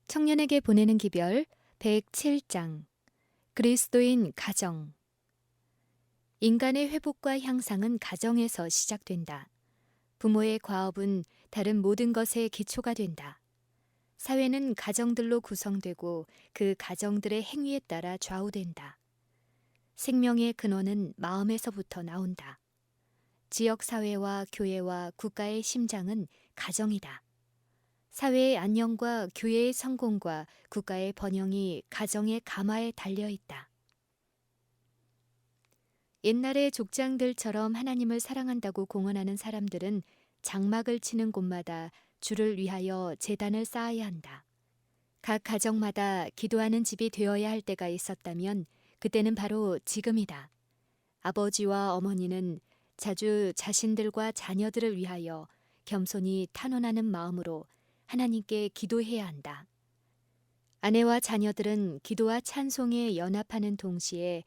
청년에게 보내는 기별 107장 그리스도인 가정. 인간의 회복과 향상은 가정에서 시작된다. 부모의 과업은 다른 모든 것의 기초가 된다. 사회는 가정들로 구성되고 그 가정들의 행위에 따라 좌우된다. 생명의 근원은 마음에서부터 나온다. 지역사회와 교회와 국가의 심장은 가정이다. 사회의 안녕과 교회의 성공과 국가의 번영이 가정의 가마에 달려 있다. 옛날의 족장들처럼 하나님을 사랑한다고 공언하는 사람들은 장막을 치는 곳마다 주를 위하여 제단을 쌓아야 한다. 각 가정마다 기도하는 집이 되어야 할 때가 있었다면 그때는 바로 지금이다. 아버지와 어머니는 자주 자신들과 자녀들을 위하여 겸손히 탄원하는 마음으로 하나님께 기도해야 한다. 아내와 자녀들은 기도와 찬송에 연합하는 동시에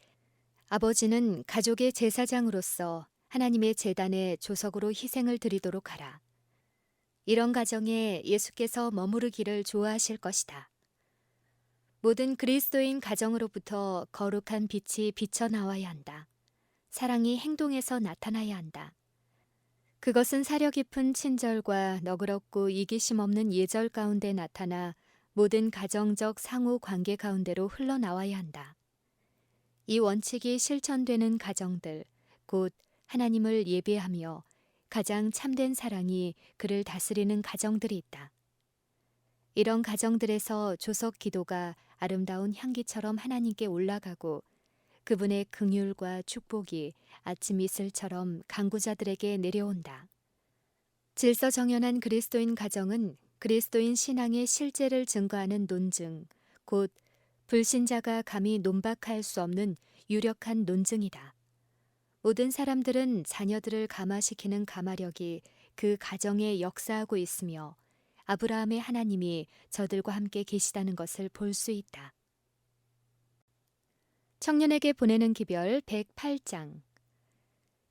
아버지는 가족의 제사장으로서 하나님의 제단에 조석으로 희생을 드리도록 하라. 이런 가정에 예수께서 머무르기를 좋아하실 것이다. 모든 그리스도인 가정으로부터 거룩한 빛이 비쳐나와야 한다. 사랑이 행동에서 나타나야 한다. 그것은 사려 깊은 친절과 너그럽고 이기심 없는 예절 가운데 나타나 모든 가정적 상호 관계 가운데로 흘러나와야 한다. 이 원칙이 실천되는 가정들, 곧 하나님을 예배하며 가장 참된 사랑이 그를 다스리는 가정들이 있다. 이런 가정들에서 조석 기도가 아름다운 향기처럼 하나님께 올라가고 그분의 긍휼과 축복이 아침 이슬처럼 간구자들에게 내려온다. 질서정연한 그리스도인 가정은 그리스도인 신앙의 실제를 증거하는 논증, 곧 불신자가 감히 논박할 수 없는 유력한 논증이다. 모든 사람들은 자녀들을 감화시키는 감화력이 그 가정에 역사하고 있으며 아브라함의 하나님이 저들과 함께 계시다는 것을 볼 수 있다. 청년에게 보내는 기별 108장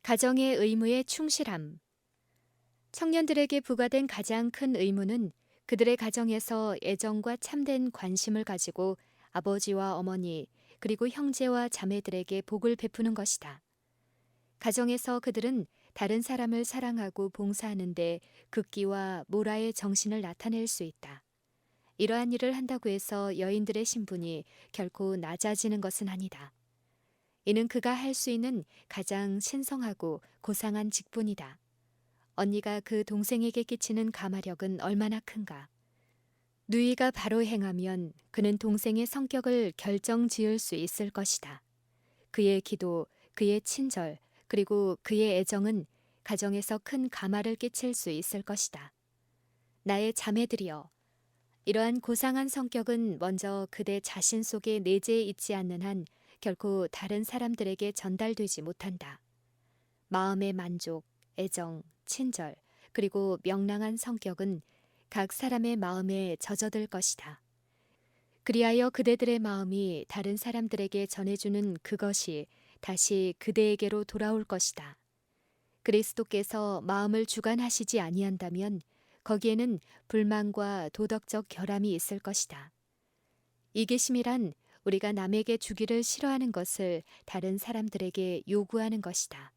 가정의 의무에 충실함. 청년들에게 부과된 가장 큰 의무는 그들의 가정에서 애정과 참된 관심을 가지고 아버지와 어머니 그리고 형제와 자매들에게 복을 베푸는 것이다. 가정에서 그들은 다른 사람을 사랑하고 봉사하는데 극기와 모라의 정신을 나타낼 수 있다. 이러한 일을 한다고 해서 여인들의 신분이 결코 낮아지는 것은 아니다. 이는 그가 할 수 있는 가장 신성하고 고상한 직분이다. 언니가 그 동생에게 끼치는 감화력은 얼마나 큰가. 누이가 바로 행하면 그는 동생의 성격을 결정지을 수 있을 것이다. 그의 기도, 그의 친절, 그리고 그의 애정은 가정에서 큰 감화를 끼칠 수 있을 것이다. 나의 자매들이여, 이러한 고상한 성격은 먼저 그대 자신 속에 내재해 있지 않는 한 결코 다른 사람들에게 전달되지 못한다. 마음의 만족, 애정, 친절, 그리고 명랑한 성격은 각 사람의 마음에 젖어들 것이다. 그리하여 그대들의 마음이 다른 사람들에게 전해주는 그것이 다시 그대에게로 돌아올 것이다. 그리스도께서 마음을 주관하시지 아니한다면 거기에는 불만과 도덕적 결함이 있을 것이다. 이기심이란 우리가 남에게 주기를 싫어하는 것을 다른 사람들에게 요구하는 것이다.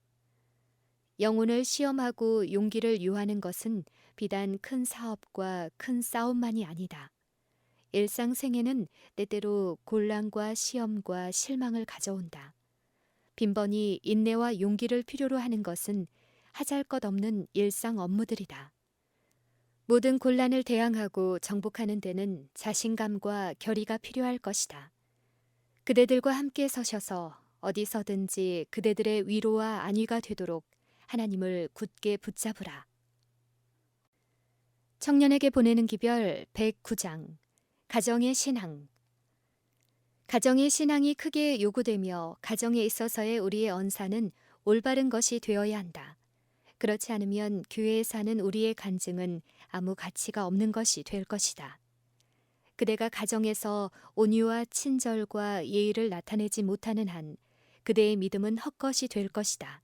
영혼을 시험하고 용기를 요하는 것은 비단 큰 사업과 큰 싸움만이 아니다. 일상생애는 때때로 곤란과 시험과 실망을 가져온다. 빈번히 인내와 용기를 필요로 하는 것은 하잘것없는 일상 업무들이다. 모든 곤란을 대항하고 정복하는 데는 자신감과 결의가 필요할 것이다. 그대들과 함께 서셔서 어디서든지 그대들의 위로와 안위가 되도록 하나님을 굳게 붙잡으라. 청년에게 보내는 기별 109장 가정의 신앙. 가정의 신앙이 크게 요구되며 가정에 있어서의 우리의 언사는 올바른 것이 되어야 한다. 그렇지 않으면 교회에 사는 우리의 간증은 아무 가치가 없는 것이 될 것이다. 그대가 가정에서 온유와 친절과 예의를 나타내지 못하는 한 그대의 믿음은 헛것이 될 것이다.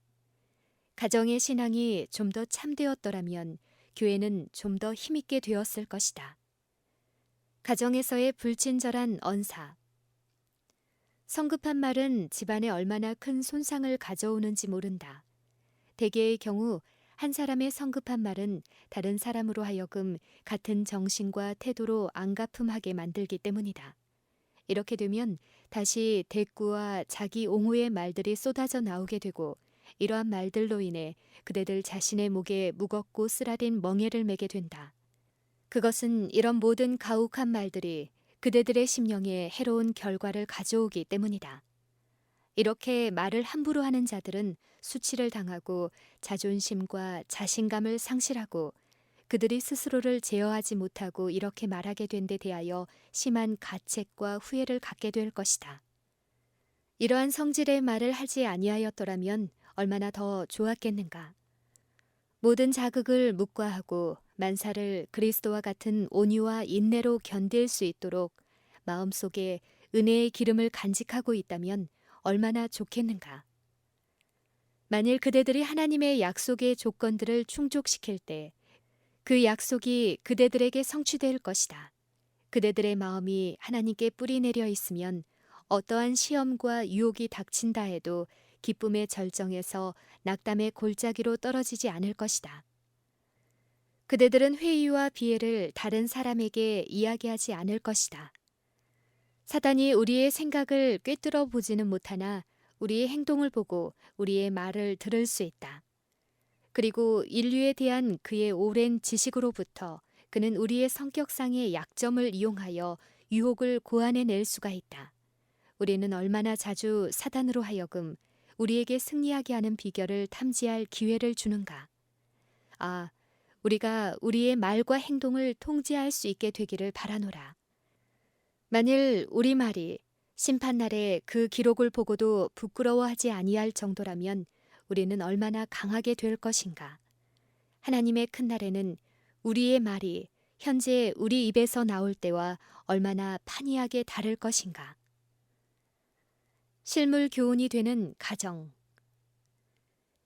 가정의 신앙이 좀 더 참되었더라면 교회는 좀 더 힘있게 되었을 것이다. 가정에서의 불친절한 언사. 성급한 말은 집안에 얼마나 큰 손상을 가져오는지 모른다. 대개의 경우 한 사람의 성급한 말은 다른 사람으로 하여금 같은 정신과 태도로 앙가품하게 만들기 때문이다. 이렇게 되면 다시 대꾸와 자기 옹호의 말들이 쏟아져 나오게 되고, 이러한 말들로 인해 그대들 자신의 목에 무겁고 쓰라린 멍에를 매게 된다. 그것은 이런 모든 가혹한 말들이 그대들의 심령에 해로운 결과를 가져오기 때문이다. 이렇게 말을 함부로 하는 자들은 수치를 당하고 자존심과 자신감을 상실하고, 그들이 스스로를 제어하지 못하고 이렇게 말하게 된 데 대하여 심한 가책과 후회를 갖게 될 것이다. 이러한 성질의 말을 하지 아니하였더라면 얼마나 더 좋았겠는가. 모든 자극을 묵과하고 만사를 그리스도와 같은 온유와 인내로 견딜 수 있도록 마음속에 은혜의 기름을 간직하고 있다면 얼마나 좋겠는가. 만일 그대들이 하나님의 약속의 조건들을 충족시킬 때 그 약속이 그대들에게 성취될 것이다. 그대들의 마음이 하나님께 뿌리 내려 있으면 어떠한 시험과 유혹이 닥친다 해도 기쁨의 절정에서 낙담의 골짜기로 떨어지지 않을 것이다. 그대들은 회의와 비애를 다른 사람에게 이야기하지 않을 것이다. 사단이 우리의 생각을 꿰뚫어 보지는 못하나 우리의 행동을 보고 우리의 말을 들을 수 있다. 그리고 인류에 대한 그의 오랜 지식으로부터 그는 우리의 성격상의 약점을 이용하여 유혹을 고안해낼 수가 있다. 우리는 얼마나 자주 사단으로 하여금 우리에게 승리하게 하는 비결을 탐지할 기회를 주는가. 아, 우리가 우리의 말과 행동을 통제할 수 있게 되기를 바라노라. 만일 우리 말이 심판날에 그 기록을 보고도 부끄러워하지 아니할 정도라면 우리는 얼마나 강하게 될 것인가. 하나님의 큰 날에는 우리의 말이 현재 우리 입에서 나올 때와 얼마나 판이하게 다를 것인가. 실물 교훈이 되는 가정.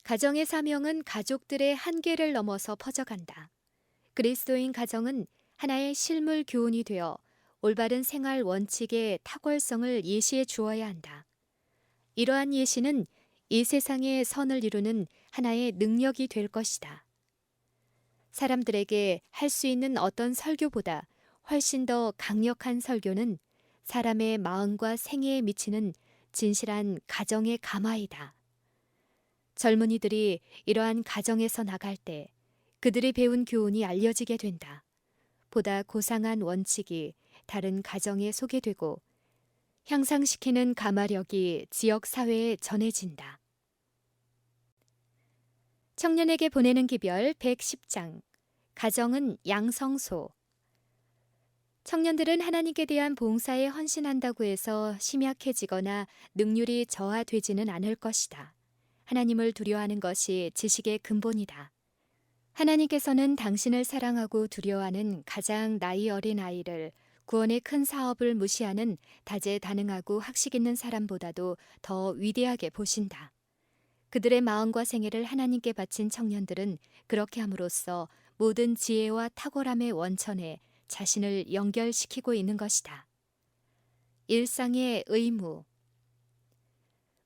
가정의 사명은 가족들의 한계를 넘어서 퍼져간다. 그리스도인 가정은 하나의 실물 교훈이 되어 올바른 생활 원칙의 탁월성을 예시해 주어야 한다. 이러한 예시는 이 세상의 선을 이루는 하나의 능력이 될 것이다. 사람들에게 할 수 있는 어떤 설교보다 훨씬 더 강력한 설교는 사람의 마음과 생애에 미치는 진실한 가정의 감화이다. 젊은이들이 이러한 가정에서 나갈 때 그들이 배운 교훈이 알려지게 된다. 보다 고상한 원칙이 다른 가정에 소개되고 향상시키는 가마력이 지역 사회에 전해진다. 청년에게 보내는 기별 110장. 가정은 양성소. 청년들은 하나님께 대한 봉사에 헌신한다고 해서 심약해지거나 능률이 저하되지는 않을 것이다. 하나님을 두려워하는 것이 지식의 근본이다. 하나님께서는 당신을 사랑하고 두려워하는 가장 나이 어린 아이를 구원의 큰 사업을 무시하는 다재다능하고 학식 있는 사람보다도 더 위대하게 보신다. 그들의 마음과 생애를 하나님께 바친 청년들은 그렇게 함으로써 모든 지혜와 탁월함의 원천에 자신을 연결시키고 있는 것이다. 일상의 의무.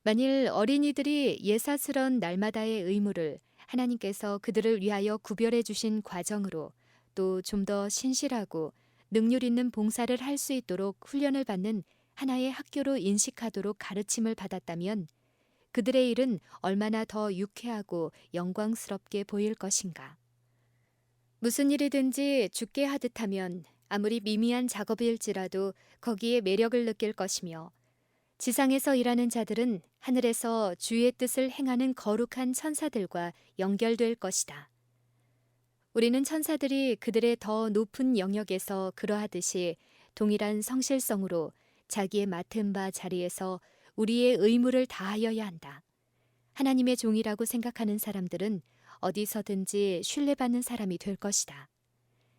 만일 어린이들이 예사스런 날마다의 의무를 하나님께서 그들을 위하여 구별해 주신 과정으로 또 좀 더 신실하고 능률 있는 봉사를 할 수 있도록 훈련을 받는 하나의 학교로 인식하도록 가르침을 받았다면 그들의 일은 얼마나 더 유쾌하고 영광스럽게 보일 것인가. 무슨 일이든지 죽게 하듯 하면 아무리 미미한 작업일지라도 거기에 매력을 느낄 것이며, 지상에서 일하는 자들은 하늘에서 주의 뜻을 행하는 거룩한 천사들과 연결될 것이다. 우리는 천사들이 그들의 더 높은 영역에서 그러하듯이 동일한 성실성으로 자기의 맡은 바 자리에서 우리의 의무를 다하여야 한다. 하나님의 종이라고 생각하는 사람들은 어디서든지 신뢰받는 사람이 될 것이다.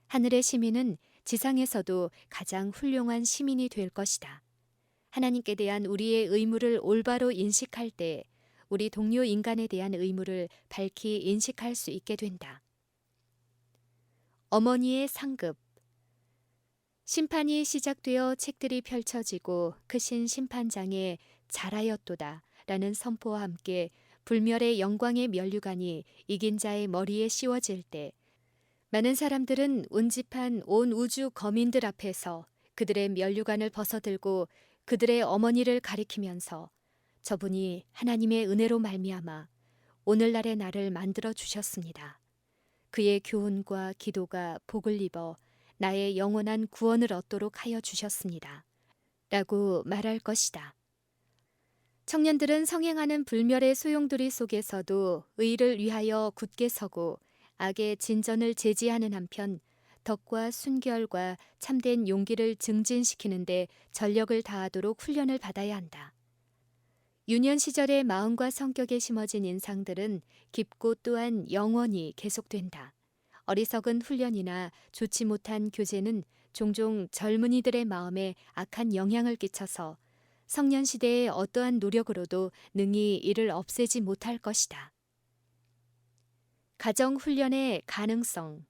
하늘의 시민은 지상에서도 가장 훌륭한 시민이 될 것이다. 하나님께 대한 우리의 의무를 올바로 인식할 때 우리 동료 인간에 대한 의무를 밝히 인식할 수 있게 된다. 어머니의 상급. 심판이 시작되어 책들이 펼쳐지고 크신 심판장에 잘하였도다 라는 선포와 함께 불멸의 영광의 면류관이 이긴 자의 머리에 씌워질 때 많은 사람들은 운집한 온 우주 거민들 앞에서 그들의 면류관을 벗어들고 그들의 어머니를 가리키면서 저분이 하나님의 은혜로 말미암아 오늘날의 나를 만들어 주셨습니다. 그의 교훈과 기도가 복을 입어 나의 영원한 구원을 얻도록 하여 주셨습니다. 라고 말할 것이다. 청년들은 성행하는 불멸의 소용돌이 속에서도 의를 위하여 굳게 서고 악의 진전을 제지하는 한편 덕과 순결과 참된 용기를 증진시키는데 전력을 다하도록 훈련을 받아야 한다. 유년 시절의 마음과 성격에 심어진 인상들은 깊고 또한 영원히 계속된다. 어리석은 훈련이나 좋지 못한 교제는 종종 젊은이들의 마음에 악한 영향을 끼쳐서 성년 시대의 어떠한 노력으로도 능히 이를 없애지 못할 것이다. 가정 훈련의 가능성.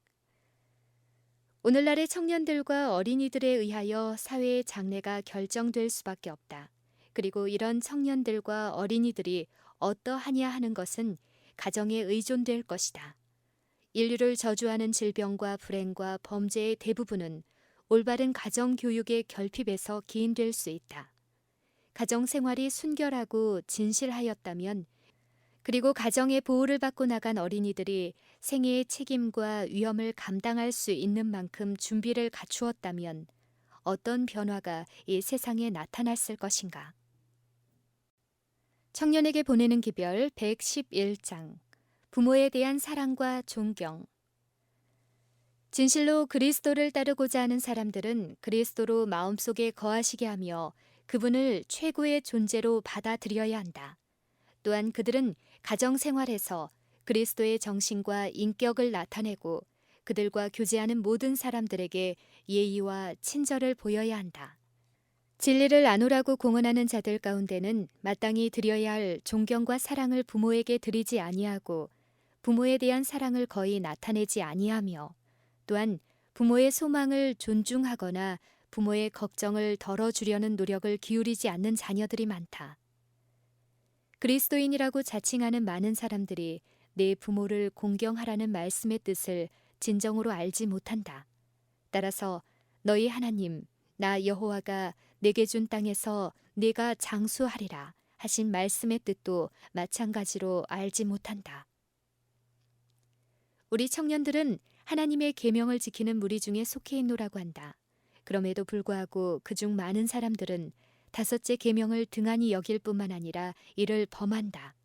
오늘날의 청년들과 어린이들에 의하여 사회의 장래가 결정될 수밖에 없다. 그리고 이런 청년들과 어린이들이 어떠하냐 하는 것은 가정에 의존될 것이다. 인류를 저주하는 질병과 불행과 범죄의 대부분은 올바른 가정 교육의 결핍에서 기인될 수 있다. 가정 생활이 순결하고 진실하였다면, 그리고 가정의 보호를 받고 나간 어린이들이 생애의 책임과 위험을 감당할 수 있는 만큼 준비를 갖추었다면 어떤 변화가 이 세상에 나타났을 것인가. 청년에게 보내는 기별 111장. 부모에 대한 사랑과 존경. 진실로 그리스도를 따르고자 하는 사람들은 그리스도로 마음속에 거하시게 하며 그분을 최고의 존재로 받아들여야 한다. 또한 그들은 가정생활에서 그리스도의 정신과 인격을 나타내고 그들과 교제하는 모든 사람들에게 예의와 친절을 보여야 한다. 진리를 아노라고 공언하는 자들 가운데는 마땅히 드려야 할 존경과 사랑을 부모에게 드리지 아니하고 부모에 대한 사랑을 거의 나타내지 아니하며 또한 부모의 소망을 존중하거나 부모의 걱정을 덜어주려는 노력을 기울이지 않는 자녀들이 많다. 그리스도인이라고 자칭하는 많은 사람들이 내 부모를 공경하라는 말씀의 뜻을 진정으로 알지 못한다. 따라서 너희 하나님, 나 여호와가 내게 준 땅에서 네가 장수하리라 하신 말씀의 뜻도 마찬가지로 알지 못한다. 우리 청년들은 하나님의 계명을 지키는 무리 중에 속해 있노라고 한다. 그럼에도 불구하고 그중 많은 사람들은 다섯째 계명을 등한히 여길 뿐만 아니라 이를 범한다.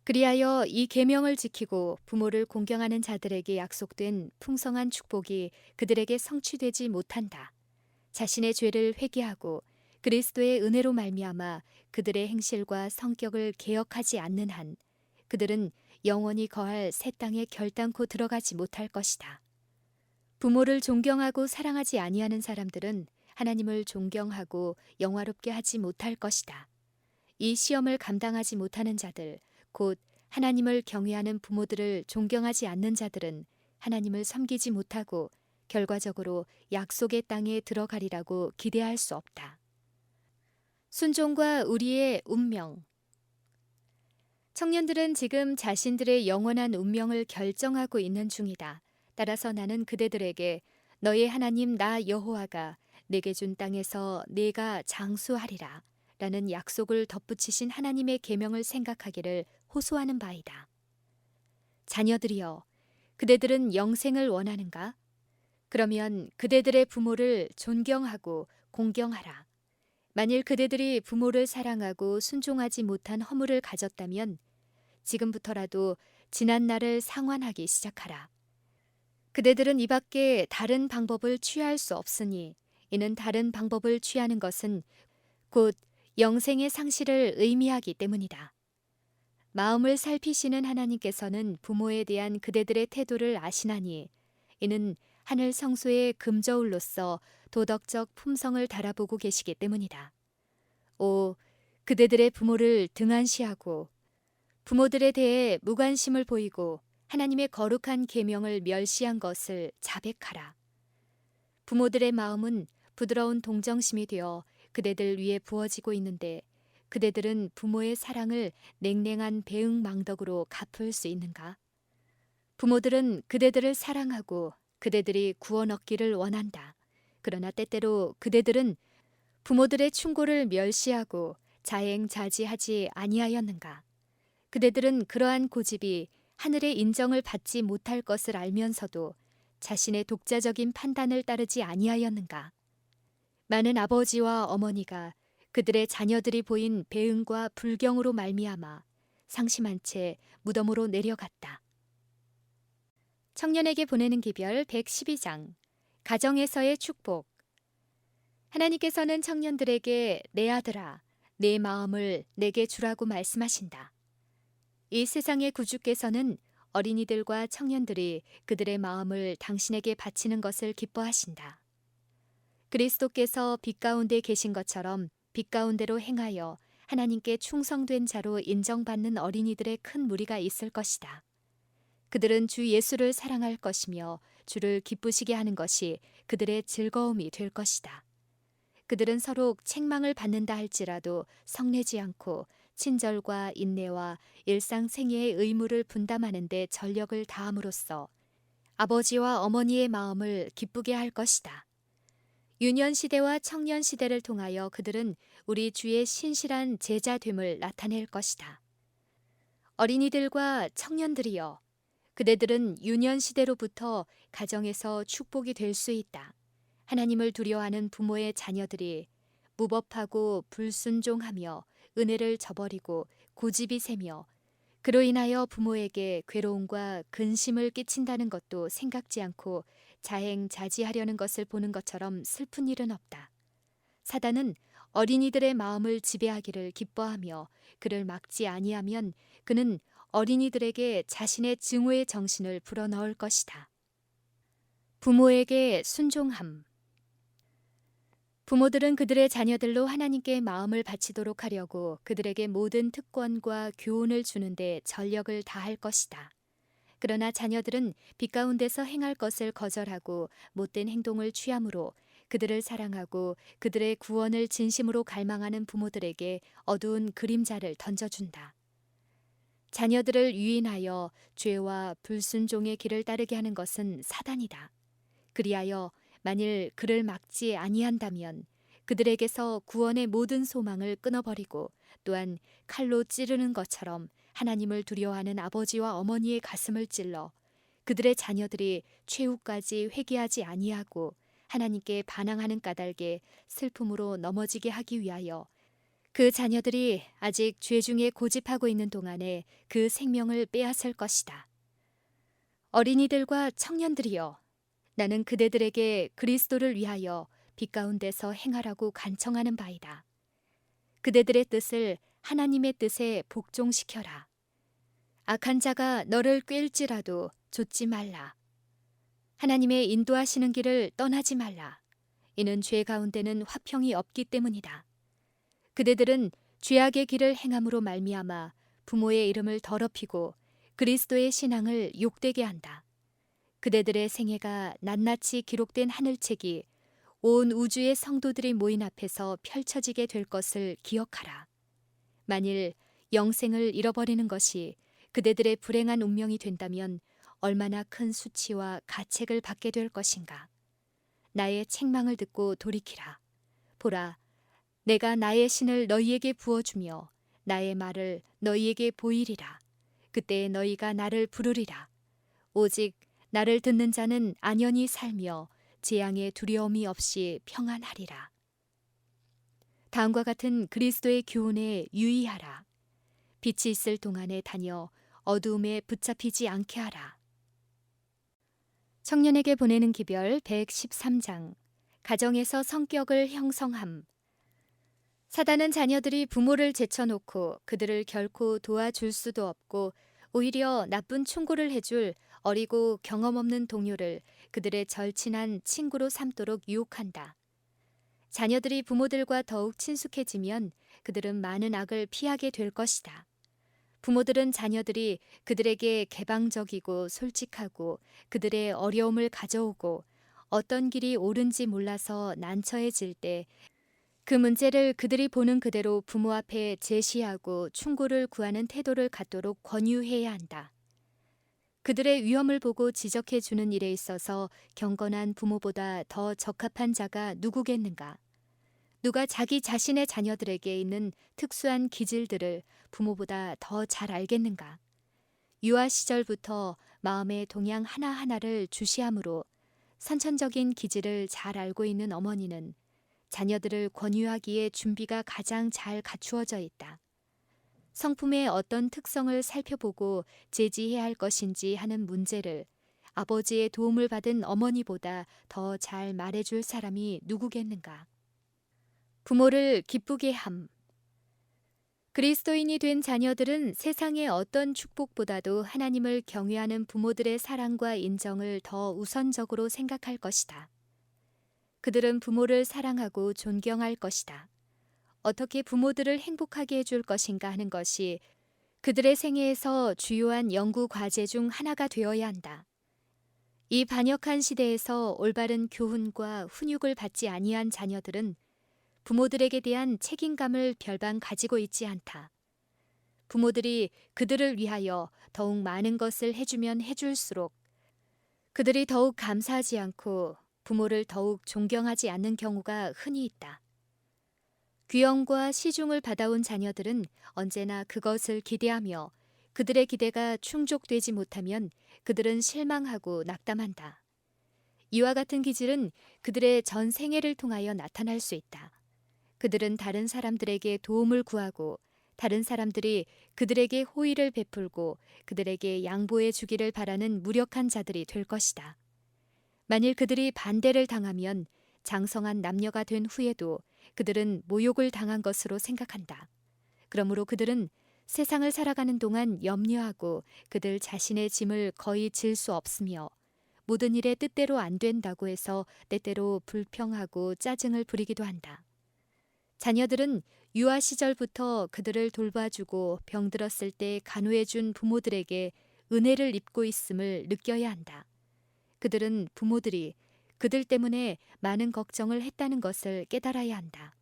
그리하여 이 계명을 지키고 부모를 공경하는 자들에게 약속된 풍성한 축복이 그들에게 성취되지 못한다. 자신의 죄를 회개하고 그리스도의 은혜로 말미암아 그들의 행실과 성격을 개혁하지 않는 한 그들은 영원히 거할 새 땅에 결단코 들어가지 못할 것이다. 부모를 존경하고 사랑하지 아니하는 사람들은 하나님을 존경하고 영화롭게 하지 못할 것이다. 이 시험을 감당하지 못하는 자들, 곧 하나님을 경외하는 부모들을 존경하지 않는 자들은 하나님을 섬기지 못하고 결과적으로 약속의 땅에 들어가리라고 기대할 수 없다. 순종과 우리의 운명. 청년들은 지금 자신들의 영원한 운명을 결정하고 있는 중이다. 따라서 나는 그대들에게 너의 하나님 나 여호와가 내게 준 땅에서 네가 장수하리라 라는 약속을 덧붙이신 하나님의 계명을 생각하기를 호소하는 바이다. 자녀들이여, 그대들은 영생을 원하는가? 그러면 그대들의 부모를 존경하고 공경하라. 만일 그대들이 부모를 사랑하고 순종하지 못한 허물을 가졌다면 지금부터라도 지난 날을 상환하기 시작하라. 그대들은 이 밖에 다른 방법을 취할 수 없으니 이는 다른 방법을 취하는 것은 곧 영생의 상실을 의미하기 때문이다. 마음을 살피시는 하나님께서는 부모에 대한 그대들의 태도를 아시나니 이는 하늘 성소의 금저울로서 도덕적 품성을 달아보고 계시기 때문이다. 오, 그대들의 부모를 등한시하고 부모들에 대해 무관심을 보이고 하나님의 거룩한 계명을 멸시한 것을 자백하라. 부모들의 마음은 부드러운 동정심이 되어 그대들 위에 부어지고 있는데 그대들은 부모의 사랑을 냉랭한 배응망덕으로 갚을 수 있는가? 부모들은 그대들을 사랑하고 그대들이 구원 얻기를 원한다. 그러나 때때로 그대들은 부모들의 충고를 멸시하고 자행자지하지 아니하였는가? 그대들은 그러한 고집이 하늘의 인정을 받지 못할 것을 알면서도 자신의 독자적인 판단을 따르지 아니하였는가? 많은 아버지와 어머니가 그들의 자녀들이 보인 배은과 불경으로 말미암아 상심한 채 무덤으로 내려갔다. 청년에게 보내는 기별 112장 가정에서의 축복. 하나님께서는 청년들에게 내 아들아, 내 마음을 내게 주라고 말씀하신다. 이 세상의 구주께서는 어린이들과 청년들이 그들의 마음을 당신에게 바치는 것을 기뻐하신다. 그리스도께서 빛 가운데 계신 것처럼 빛 가운데로 행하여 하나님께 충성된 자로 인정받는 어린이들의 큰 무리가 있을 것이다. 그들은 주 예수를 사랑할 것이며 주를 기쁘시게 하는 것이 그들의 즐거움이 될 것이다. 그들은 서로 책망을 받는다 할지라도 성내지 않고 친절과 인내와 일상생애의 의무를 분담하는 데 전력을 다함으로써 아버지와 어머니의 마음을 기쁘게 할 것이다. 유년시대와 청년시대를 통하여 그들은 우리 주의 신실한 제자됨을 나타낼 것이다. 어린이들과 청년들이여, 그대들은 유년시대로부터 가정에서 축복이 될 수 있다. 하나님을 두려워하는 부모의 자녀들이 무법하고 불순종하며 은혜를 저버리고 고집이 세며 그로 인하여 부모에게 괴로움과 근심을 끼친다는 것도 생각지 않고 자행자지하려는 것을 보는 것처럼 슬픈 일은 없다. 사단은 어린이들의 마음을 지배하기를 기뻐하며 그를 막지 아니하면 그는 어린이들에게 자신의 증오의 정신을 불어넣을 것이다. 부모에게 순종함. 부모들은 그들의 자녀들로 하나님께 마음을 바치도록 하려고 그들에게 모든 특권과 교훈을 주는데 전력을 다할 것이다. 그러나 자녀들은 빛 가운데서 행할 것을 거절하고 못된 행동을 취함으로 그들을 사랑하고 그들의 구원을 진심으로 갈망하는 부모들에게 어두운 그림자를 던져준다. 자녀들을 유인하여 죄와 불순종의 길을 따르게 하는 것은 사단이다. 그리하여 만일 그를 막지 아니한다면 그들에게서 구원의 모든 소망을 끊어버리고 또한 칼로 찌르는 것처럼 하나님을 두려워하는 아버지와 어머니의 가슴을 찔러 그들의 자녀들이 최후까지 회개하지 아니하고 하나님께 반항하는 까닭에 슬픔으로 넘어지게 하기 위하여 그 자녀들이 아직 죄 중에 고집하고 있는 동안에 그 생명을 빼앗을 것이다. 어린이들과 청년들이여, 나는 그대들에게 그리스도를 위하여 빛 가운데서 행하라고 간청하는 바이다. 그대들의 뜻을 하나님의 뜻에 복종시켜라. 악한 자가 너를 꿰일지라도 좇지 말라. 하나님의 인도하시는 길을 떠나지 말라. 이는 죄 가운데는 화평이 없기 때문이다. 그대들은 죄악의 길을 행함으로 말미암아 부모의 이름을 더럽히고 그리스도의 신앙을 욕되게 한다. 그대들의 생애가 낱낱이 기록된 하늘책이 온 우주의 성도들이 모인 앞에서 펼쳐지게 될 것을 기억하라. 만일 영생을 잃어버리는 것이 그대들의 불행한 운명이 된다면 얼마나 큰 수치와 가책을 받게 될 것인가. 나의 책망을 듣고 돌이키라. 보라, 내가 나의 신을 너희에게 부어주며 나의 말을 너희에게 보이리라. 그때 너희가 나를 부르리라. 오직 나를 듣는 자는 안연히 살며 재앙의 두려움이 없이 평안하리라. 다음과 같은 그리스도의 교훈에 유의하라. 빛이 있을 동안에 다녀 어두움에 붙잡히지 않게 하라. 청년에게 보내는 기별 113장 가정에서 성격을 형성함. 사단은 자녀들이 부모를 제쳐놓고 그들을 결코 도와줄 수도 없고 오히려 나쁜 충고를 해줄 어리고 경험 없는 동료를 그들의 절친한 친구로 삼도록 유혹한다. 자녀들이 부모들과 더욱 친숙해지면 그들은 많은 악을 피하게 될 것이다. 부모들은 자녀들이 그들에게 개방적이고 솔직하고 그들의 어려움을 가져오고 어떤 길이 옳은지 몰라서 난처해질 때 그 문제를 그들이 보는 그대로 부모 앞에 제시하고 충고를 구하는 태도를 갖도록 권유해야 한다. 그들의 위험을 보고 지적해 주는 일에 있어서 경건한 부모보다 더 적합한 자가 누구겠는가? 누가 자기 자신의 자녀들에게 있는 특수한 기질들을 부모보다 더 잘 알겠는가? 유아 시절부터 마음의 동향 하나하나를 주시함으로 선천적인 기질을 잘 알고 있는 어머니는 자녀들을 권유하기에 준비가 가장 잘 갖추어져 있다. 성품의 어떤 특성을 살펴보고 제지해야 할 것인지 하는 문제를 아버지의 도움을 받은 어머니보다 더 잘 말해줄 사람이 누구겠는가? 부모를 기쁘게 함. 그리스도인이 된 자녀들은 세상의 어떤 축복보다도 하나님을 경외하는 부모들의 사랑과 인정을 더 우선적으로 생각할 것이다. 그들은 부모를 사랑하고 존경할 것이다. 어떻게 부모들을 행복하게 해줄 것인가 하는 것이 그들의 생애에서 주요한 연구 과제 중 하나가 되어야 한다. 이 반역한 시대에서 올바른 교훈과 훈육을 받지 아니한 자녀들은 부모들에게 대한 책임감을 별반 가지고 있지 않다. 부모들이 그들을 위하여 더욱 많은 것을 해주면 해줄수록 그들이 더욱 감사하지 않고 부모를 더욱 존경하지 않는 경우가 흔히 있다. 귀영과 시중을 받아온 자녀들은 언제나 그것을 기대하며 그들의 기대가 충족되지 못하면 그들은 실망하고 낙담한다. 이와 같은 기질은 그들의 전 생애를 통하여 나타날 수 있다. 그들은 다른 사람들에게 도움을 구하고 다른 사람들이 그들에게 호의를 베풀고 그들에게 양보해 주기를 바라는 무력한 자들이 될 것이다. 만일 그들이 반대를 당하면 장성한 남녀가 된 후에도 그들은 모욕을 당한 것으로 생각한다. 그러므로 그들은 세상을 살아가는 동안 염려하고 그들 자신의 짐을 거의 질 수 없으며 모든 일에 뜻대로 안 된다고 해서 때때로 불평하고 짜증을 부리기도 한다. 자녀들은 유아 시절부터 그들을 돌봐주고 병들었을 때 간호해준 부모들에게 은혜를 입고 있음을 느껴야 한다. 그들은 부모들이 그들 때문에 많은 걱정을 했다는 것을 깨달아야 한다.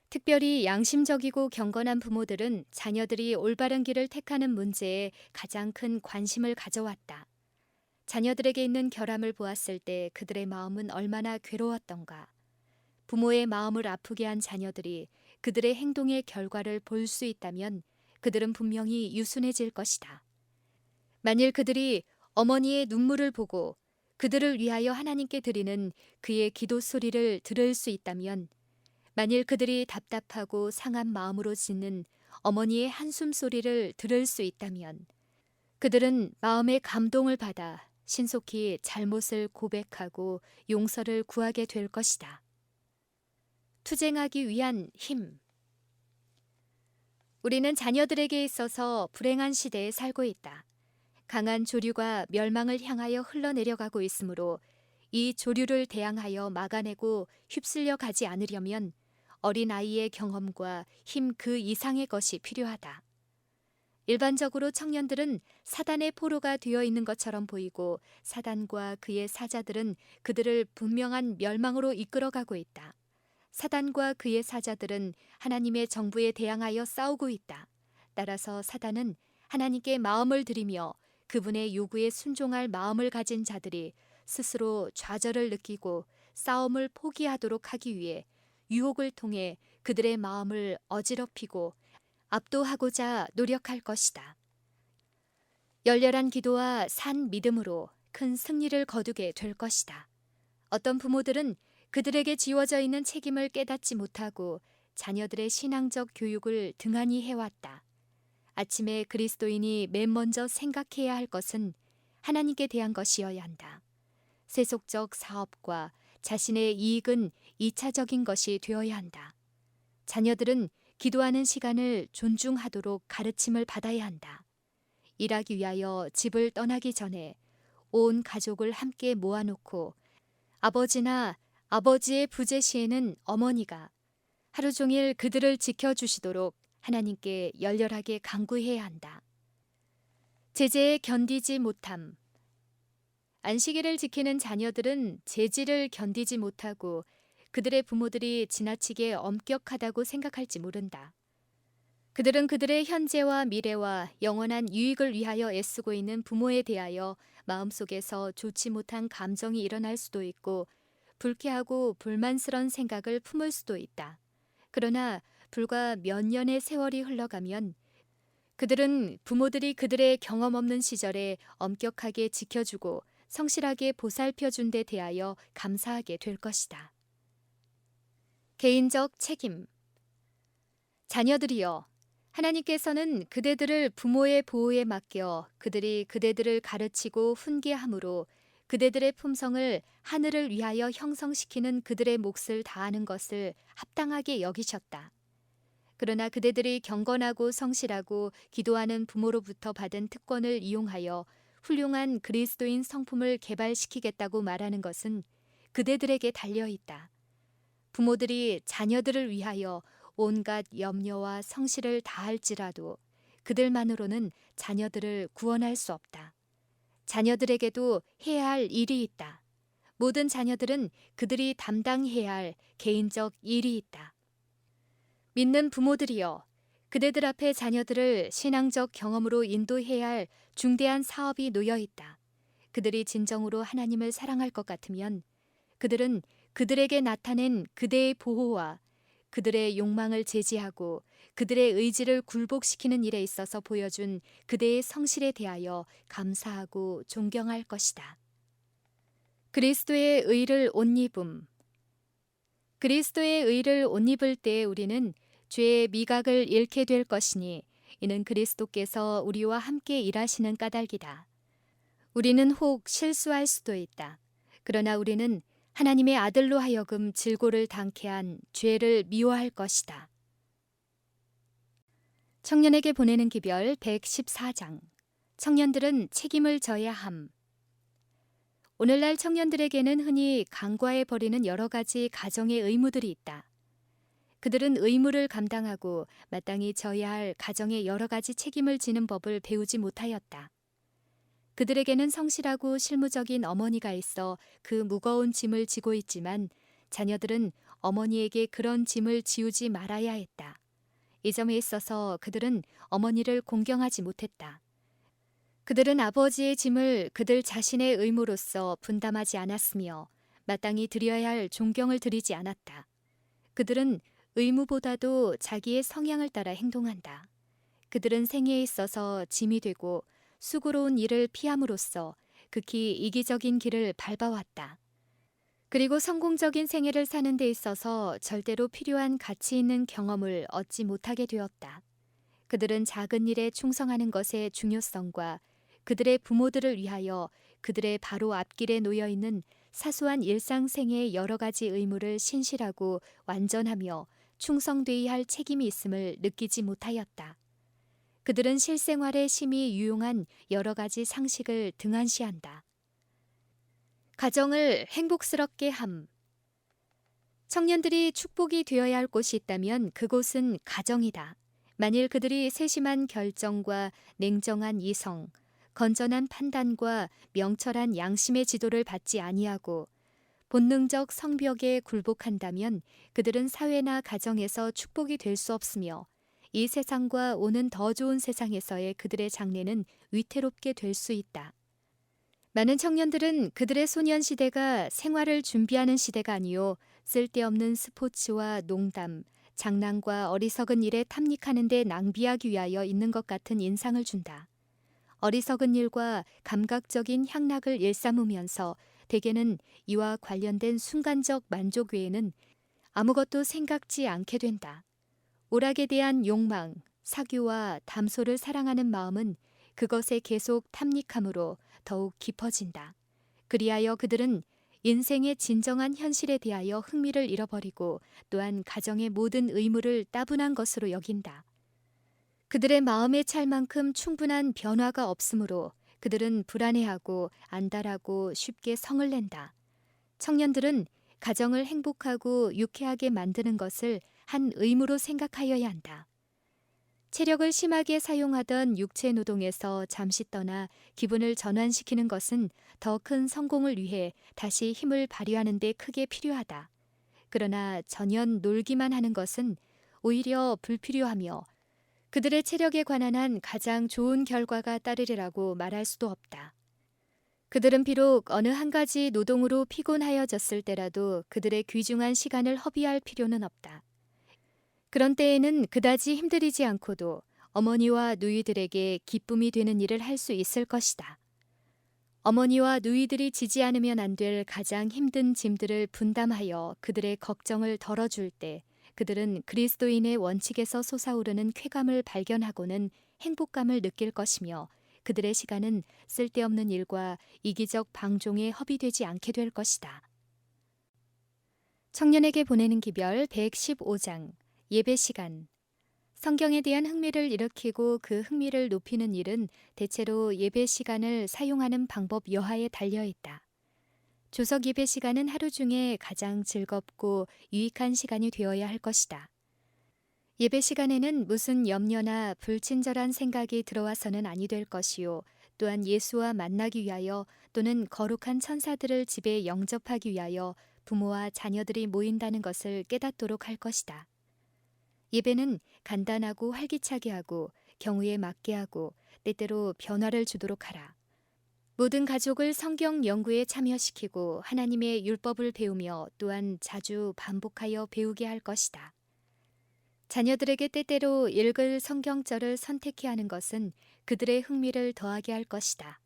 특별히 양심적이고 경건한 부모들은 자녀들이 올바른 길을 택하는 문제에 가장 큰 관심을 가져왔다. 자녀들에게 있는 결함을 보았을 때 그들의 마음은 얼마나 괴로웠던가. 부모의 마음을 아프게 한 자녀들이 그들의 행동의 결과를 볼 수 있다면 그들은 분명히 유순해질 것이다. 만일 그들이 어머니의 눈물을 보고 그들을 위하여 하나님께 드리는 그의 기도 소리를 들을 수 있다면, 만일 그들이 답답하고 상한 마음으로 짓는 어머니의 한숨 소리를 들을 수 있다면 그들은 마음의 감동을 받아 신속히 잘못을 고백하고 용서를 구하게 될 것이다. 투쟁하기 위한 힘. 우리는 자녀들에게 있어서 불행한 시대에 살고 있다. 강한 조류가 멸망을 향하여 흘러내려가고 있으므로 이 조류를 대항하여 막아내고 휩쓸려 가지 않으려면 어린아이의 경험과 힘 그 이상의 것이 필요하다. 일반적으로 청년들은 사단의 포로가 되어 있는 것처럼 보이고 사단과 그의 사자들은 그들을 분명한 멸망으로 이끌어가고 있다. 사단과 그의 사자들은 하나님의 정부에 대항하여 싸우고 있다. 따라서 사단은 하나님께 마음을 들이며 그분의 요구에 순종할 마음을 가진 자들이 스스로 좌절을 느끼고 싸움을 포기하도록 하기 위해 유혹을 통해 그들의 마음을 어지럽히고 압도하고자 노력할 것이다. 열렬한 기도와 산 믿음으로 큰 승리를 거두게 될 것이다. 어떤 부모들은 그들에게 지워져 있는 책임을 깨닫지 못하고 자녀들의 신앙적 교육을 등한히 해왔다. 아침에 그리스도인이 맨 먼저 생각해야 할 것은 하나님께 대한 것이어야 한다. 세속적 사업과 자신의 이익은 2차적인 것이 되어야 한다. 자녀들은 기도하는 시간을 존중하도록 가르침을 받아야 한다. 일하기 위하여 집을 떠나기 전에 온 가족을 함께 모아놓고 아버지나 아버지의 부재 시에는 어머니가 하루 종일 그들을 지켜주시도록 하나님께 열렬하게 간구해야 한다. 제재에 견디지 못함. 안식일을 지키는 자녀들은 재지를 견디지 못하고 그들의 부모들이 지나치게 엄격하다고 생각할지 모른다. 그들은 그들의 현재와 미래와 영원한 유익을 위하여 애쓰고 있는 부모에 대하여 마음속에서 좋지 못한 감정이 일어날 수도 있고 불쾌하고 불만스러운 생각을 품을 수도 있다. 그러나 불과 몇 년의 세월이 흘러가면 그들은 부모들이 그들의 경험 없는 시절에 엄격하게 지켜주고 성실하게 보살펴준 데 대하여 감사하게 될 것이다. 개인적 책임. 자녀들이여, 하나님께서는 그대들을 부모의 보호에 맡겨 그들이 그대들을 가르치고 훈계함으로 그대들의 품성을 하늘을 위하여 형성시키는 그들의 몫을 다하는 것을 합당하게 여기셨다. 그러나 그대들이 경건하고 성실하고 기도하는 부모로부터 받은 특권을 이용하여 훌륭한 그리스도인 성품을 개발시키겠다고 말하는 것은 그대들에게 달려있다. 부모들이 자녀들을 위하여 온갖 염려와 성실을 다할지라도 그들만으로는 자녀들을 구원할 수 없다. 자녀들에게도 해야 할 일이 있다. 모든 자녀들은 그들이 담당해야 할 개인적 일이 있다. 믿는 부모들이여, 그대들 앞에 자녀들을 신앙적 경험으로 인도해야 할 중대한 사업이 놓여 있다. 그들이 진정으로 하나님을 사랑할 것 같으면 그들은 그들에게 나타낸 그대의 보호와 그들의 욕망을 제지하고 그들의 의지를 굴복시키는 일에 있어서 보여준 그대의 성실에 대하여 감사하고 존경할 것이다. 그리스도의 의를 옷 입음. 그리스도의 의를 옷 입을 때에 우리는 죄의 미각을 잃게 될 것이니 이는 그리스도께서 우리와 함께 일하시는 까닭이다. 우리는 혹 실수할 수도 있다. 그러나 우리는 하나님의 아들로 하여금 질고를 당케 한 죄를 미워할 것이다. 청년에게 보내는 기별 114장. 청년들은 책임을 져야 함. 오늘날 청년들에게는 흔히 간과해 버리는 여러 가지 가정의 의무들이 있다. 그들은 의무를 감당하고 마땅히 져야 할 가정의 여러 가지 책임을 지는 법을 배우지 못하였다. 그들에게는 성실하고 실무적인 어머니가 있어 그 무거운 짐을 지고 있지만 자녀들은 어머니에게 그런 짐을 지우지 말아야 했다. 이 점에 있어서 그들은 어머니를 공경하지 못했다. 그들은 아버지의 짐을 그들 자신의 의무로서 분담하지 않았으며 마땅히 드려야 할 존경을 드리지 않았다. 그들은 의무보다도 자기의 성향을 따라 행동한다. 그들은 생애에 있어서 짐이 되고 수고로운 일을 피함으로써 극히 이기적인 길을 밟아왔다. 그리고 성공적인 생애를 사는 데 있어서 절대로 필요한 가치 있는 경험을 얻지 못하게 되었다. 그들은 작은 일에 충성하는 것의 중요성과 그들의 부모들을 위하여 그들의 바로 앞길에 놓여 있는 사소한 일상생애의 여러 가지 의무를 신실하고 완전하며 충성되어야 할 책임이 있음을 느끼지 못하였다. 그들은 실생활에 심히 유용한 여러 가지 상식을 등한시한다. 가정을 행복스럽게 함. 청년들이 축복이 되어야 할 곳이 있다면 그곳은 가정이다. 만일 그들이 세심한 결정과 냉정한 이성, 건전한 판단과 명철한 양심의 지도를 받지 아니하고 본능적 성벽에 굴복한다면 그들은 사회나 가정에서 축복이 될 수 없으며 이 세상과 오는 더 좋은 세상에서의 그들의 장래는 위태롭게 될 수 있다. 많은 청년들은 그들의 소년 시대가 생활을 준비하는 시대가 아니요 쓸데없는 스포츠와 농담, 장난과 어리석은 일에 탐닉하는 데 낭비하기 위하여 있는 것 같은 인상을 준다. 어리석은 일과 감각적인 향락을 일삼으면서 대개는 이와 관련된 순간적 만족 외에는 아무것도 생각지 않게 된다. 오락에 대한 욕망, 사교와 담소를 사랑하는 마음은 그것에 계속 탐닉함으로 더욱 깊어진다. 그리하여 그들은 인생의 진정한 현실에 대하여 흥미를 잃어버리고 또한 가정의 모든 의무를 따분한 것으로 여긴다. 그들의 마음에 찰 만큼 충분한 변화가 없으므로 그들은 불안해하고 안달하고 쉽게 성을 낸다. 청년들은 가정을 행복하고 유쾌하게 만드는 것을 한 의무로 생각하여야 한다. 체력을 심하게 사용하던 육체 노동에서 잠시 떠나 기분을 전환시키는 것은 더 큰 성공을 위해 다시 힘을 발휘하는 데 크게 필요하다. 그러나 전연 놀기만 하는 것은 오히려 불필요하며 그들의 체력에 관한 한 가장 좋은 결과가 따르리라고 말할 수도 없다. 그들은 비록 어느 한 가지 노동으로 피곤하여졌을 때라도 그들의 귀중한 시간을 허비할 필요는 없다. 그런 때에는 그다지 힘들이지 않고도 어머니와 누이들에게 기쁨이 되는 일을 할 수 있을 것이다. 어머니와 누이들이 지지 않으면 안 될 가장 힘든 짐들을 분담하여 그들의 걱정을 덜어줄 때 그들은 그리스도인의 원칙에서 솟아오르는 쾌감을 발견하고는 행복감을 느낄 것이며 그들의 시간은 쓸데없는 일과 이기적 방종에 허비되지 않게 될 것이다. 청년에게 보내는 기별 115장 예배 시간. 성경에 대한 흥미를 일으키고 그 흥미를 높이는 일은 대체로 예배 시간을 사용하는 방법 여하에 달려 있다. 조석 예배 시간은 하루 중에 가장 즐겁고 유익한 시간이 되어야 할 것이다. 예배 시간에는 무슨 염려나 불친절한 생각이 들어와서는 아니 될 것이요. 또한 예수와 만나기 위하여 또는 거룩한 천사들을 집에 영접하기 위하여 부모와 자녀들이 모인다는 것을 깨닫도록 할 것이다. 예배는 간단하고 활기차게 하고 경우에 맞게 하고 때때로 변화를 주도록 하라. 모든 가족을 성경 연구에 참여시키고 하나님의 율법을 배우며 또한 자주 반복하여 배우게 할 것이다. 자녀들에게 때때로 읽을 성경절을 선택해 하는 것은 그들의 흥미를 더하게 할 것이다.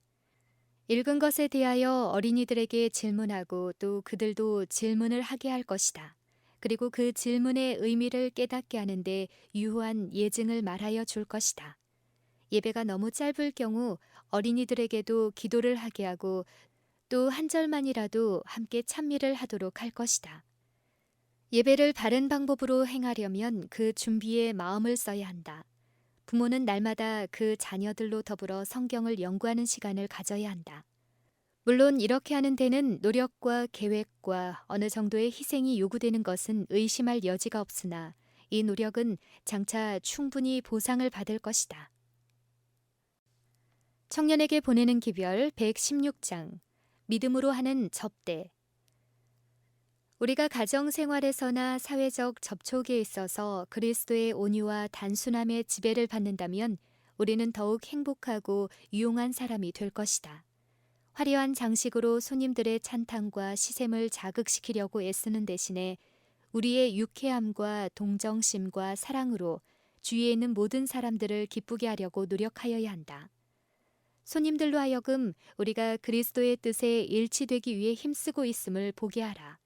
읽은 것에 대하여 어린이들에게 질문하고 또 그들도 질문을 하게 할 것이다. 그리고 그 질문의 의미를 깨닫게 하는데 유효한 예증을 말하여 줄 것이다. 예배가 너무 짧을 경우 어린이들에게도 기도를 하게 하고 또 한 절만이라도 함께 찬미를 하도록 할 것이다. 예배를 바른 방법으로 행하려면 그 준비에 마음을 써야 한다. 부모는 날마다 그 자녀들로 더불어 성경을 연구하는 시간을 가져야 한다. 물론 이렇게 하는 데는 노력과 계획과 어느 정도의 희생이 요구되는 것은 의심할 여지가 없으나 이 노력은 장차 충분히 보상을 받을 것이다. 청년에게 보내는 기별 116장 믿음으로 하는 접대. 우리가 가정생활에서나 사회적 접촉에 있어서 그리스도의 온유와 단순함의 지배를 받는다면 우리는 더욱 행복하고 유용한 사람이 될 것이다. 화려한 장식으로 손님들의 찬탄과 시샘을 자극시키려고 애쓰는 대신에 우리의 유쾌함과 동정심과 사랑으로 주위에 있는 모든 사람들을 기쁘게 하려고 노력하여야 한다. 손님들로 하여금 우리가 그리스도의 뜻에 일치되기 위해 힘쓰고 있음을 보게 하라.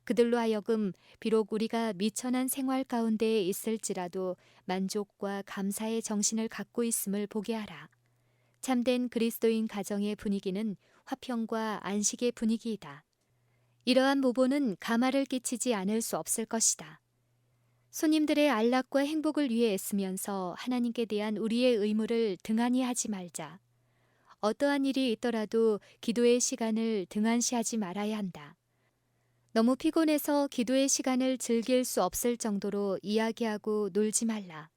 그들로 하여금 비록 우리가 미천한 생활 가운데에 있을지라도 만족과 감사의 정신을 갖고 있음을 보게 하라. 참된 그리스도인 가정의 분위기는 화평과 안식의 분위기이다. 이러한 모보는 가마를 끼치지 않을 수 없을 것이다. 손님들의 안락과 행복을 위해 애쓰면서 하나님께 대한 우리의 의무를 등한히 하지 말자. 어떠한 일이 있더라도 기도의 시간을 등한시하지 말아야 한다. 너무 피곤해서 기도의 시간을 즐길 수 없을 정도로 이야기하고 놀지 말라.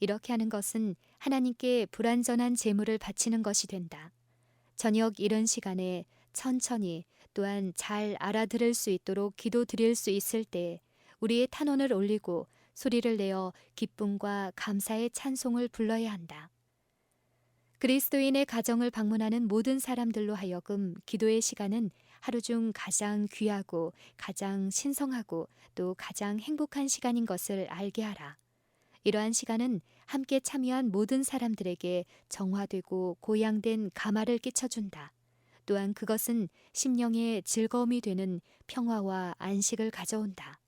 이렇게 하는 것은 하나님께 불완전한 제물을 바치는 것이 된다. 저녁 이른 시간에 천천히 또한 잘 알아들을 수 있도록 기도 드릴 수 있을 때 우리의 탄원을 올리고 소리를 내어 기쁨과 감사의 찬송을 불러야 한다. 그리스도인의 가정을 방문하는 모든 사람들로 하여금 기도의 시간은 하루 중 가장 귀하고 가장 신성하고 또 가장 행복한 시간인 것을 알게 하라. 이러한 시간은 함께 참여한 모든 사람들에게 정화되고 고양된 감화를 끼쳐준다. 또한 그것은 심령에 즐거움이 되는 평화와 안식을 가져온다.